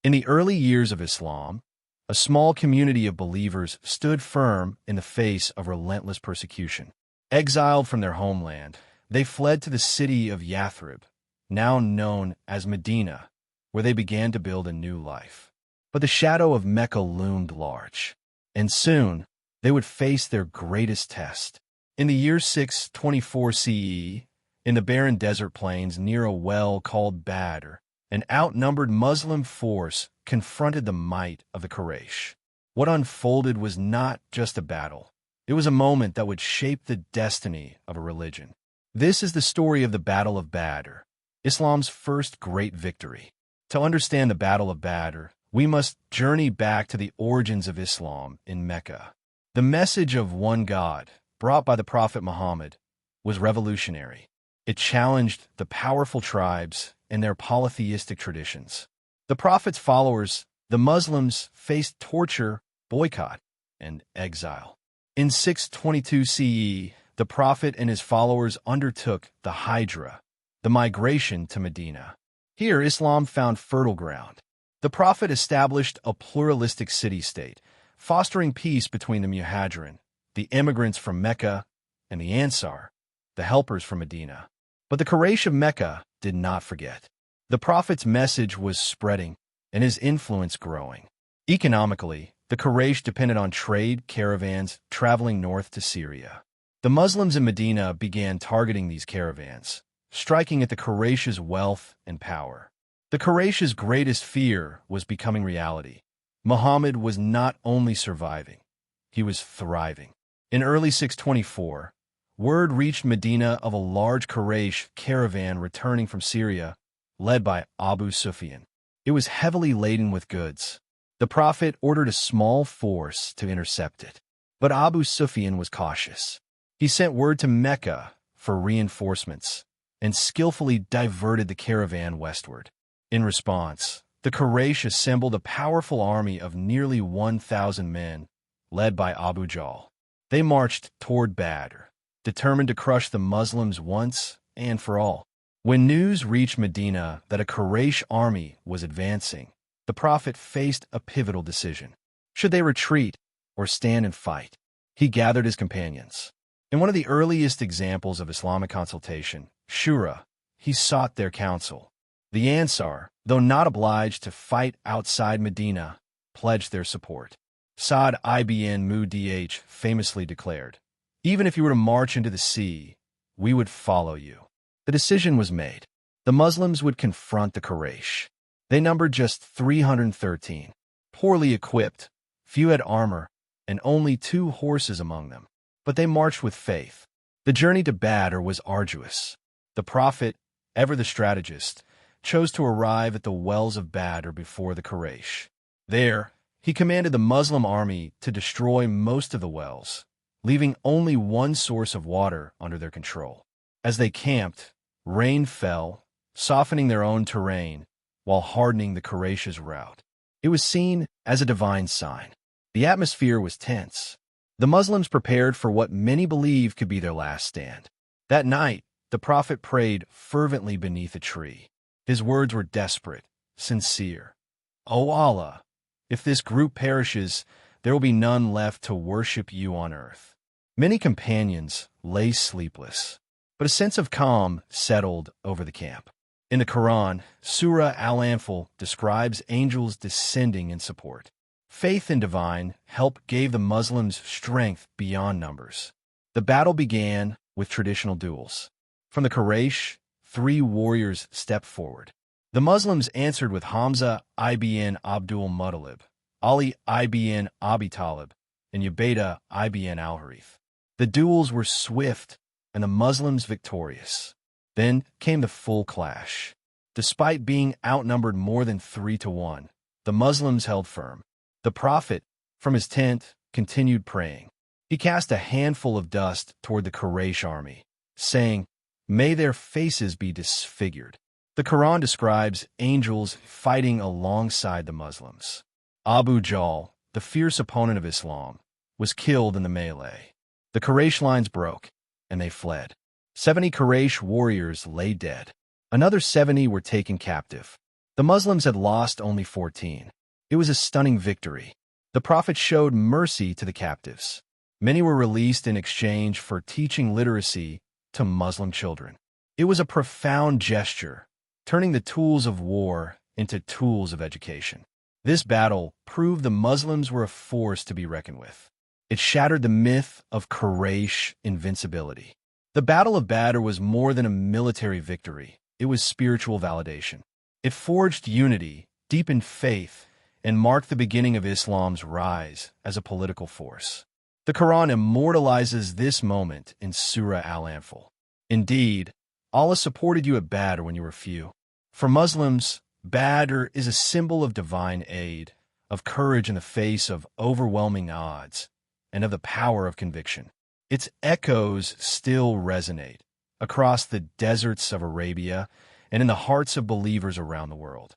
In the early years of Islam, a small community of believers stood firm in the face of relentless persecution. Exiled from their homeland, they fled to the city of Yathrib, now known as Medina, where they began to build a new life. But the shadow of Mecca loomed large, and soon they would face their greatest test. In the year 624 CE, in the barren desert plains near a well called Badr, an outnumbered Muslim force confronted the might of the Quraysh. What unfolded was not just a battle. It was a moment that would shape the destiny of a religion. This is the story of the Battle of Badr, Islam's first great victory. To understand the Battle of Badr, we must journey back to the origins of Islam in Mecca. The message of one God, brought by the Prophet Muhammad, was revolutionary. It challenged the powerful tribes and their polytheistic traditions. The Prophet's followers, the Muslims, faced torture, boycott, and exile. In 622 CE, the Prophet and his followers undertook the Hijra, the migration to Medina. Here, Islam found fertile ground. The Prophet established a pluralistic city-state, fostering peace between the Muhajirin, the immigrants from Mecca, and the Ansar, the helpers from Medina. But the Quraysh of Mecca did not forget. The Prophet's message was spreading, and his influence growing. Economically, the Quraysh depended on trade caravans traveling north to Syria. The Muslims in Medina began targeting these caravans, striking at the Quraysh's wealth and power. The Quraysh's greatest fear was becoming reality. Muhammad was not only surviving, he was thriving. In early 624, word reached Medina of a large Quraysh caravan returning from Syria, led by Abu Sufyan. It was heavily laden with goods. The Prophet ordered a small force to intercept it. But Abu Sufyan was cautious. He sent word to Mecca for reinforcements and skillfully diverted the caravan westward. In response, the Quraysh assembled a powerful army of nearly 1,000 men, led by Abu Jahl. They marched toward Badr, determined to crush the Muslims once and for all. When news reached Medina that a Quraysh army was advancing, the Prophet faced a pivotal decision. Should they retreat or stand and fight? He gathered his companions. In one of the earliest examples of Islamic consultation, Shura, he sought their counsel. The Ansar, though not obliged to fight outside Medina, pledged their support. Sa'd ibn Mu'adh famously declared, "Even if you were to march into the sea, we would follow you." The decision was made. The Muslims would confront the Quraysh. They numbered just 313, poorly equipped, few had armor, and only 2 horses among them. But they marched with faith. The journey to Badr was arduous. The Prophet, ever the strategist, chose to arrive at the wells of Badr before the Quraysh. There, he commanded the Muslim army to destroy most of the wells, leaving only one source of water under their control. As they camped, rain fell, softening their own terrain while hardening the Quraysh's route. It was seen as a divine sign. The atmosphere was tense. The Muslims prepared for what many believed could be their last stand. That night, the Prophet prayed fervently beneath a tree. His words were desperate, sincere. "O Allah, if this group perishes, there will be none left to worship you on earth." Many companions lay sleepless, but a sense of calm settled over the camp. In the Quran, Surah Al-Anfal describes angels descending in support. Faith in divine help gave the Muslims strength beyond numbers. The battle began with traditional duels. From the Quraysh, 3 warriors stepped forward. The Muslims answered with Hamza ibn Abdul Muttalib, Ali ibn Abi Talib, and Ubaydah ibn al-Harith. The duels were swift and the Muslims victorious. Then came the full clash. Despite being outnumbered more than 3-1, the Muslims held firm. The Prophet, from his tent, continued praying. He cast a handful of dust toward the Quraysh army, saying, "May their faces be disfigured." The Quran describes angels fighting alongside the Muslims. Abu Jahl, the fierce opponent of Islam, was killed in the melee. The Quraysh lines broke, and they fled. 70 Quraysh warriors lay dead. Another 70 were taken captive. The Muslims had lost only 14. It was a stunning victory. The Prophet showed mercy to the captives. Many were released in exchange for teaching literacy to Muslim children. It was a profound gesture, turning the tools of war into tools of education. This battle proved the Muslims were a force to be reckoned with. It shattered the myth of Quraysh invincibility. The Battle of Badr was more than a military victory. It was spiritual validation. It forged unity, deepened faith, and marked the beginning of Islam's rise as a political force. The Quran immortalizes this moment in Surah Al-Anfal. Indeed, Allah supported you at Badr when you were few. For Muslims, Badr is a symbol of divine aid, of courage in the face of overwhelming odds, and of the power of conviction. Its echoes still resonate across the deserts of Arabia and in the hearts of believers around the world.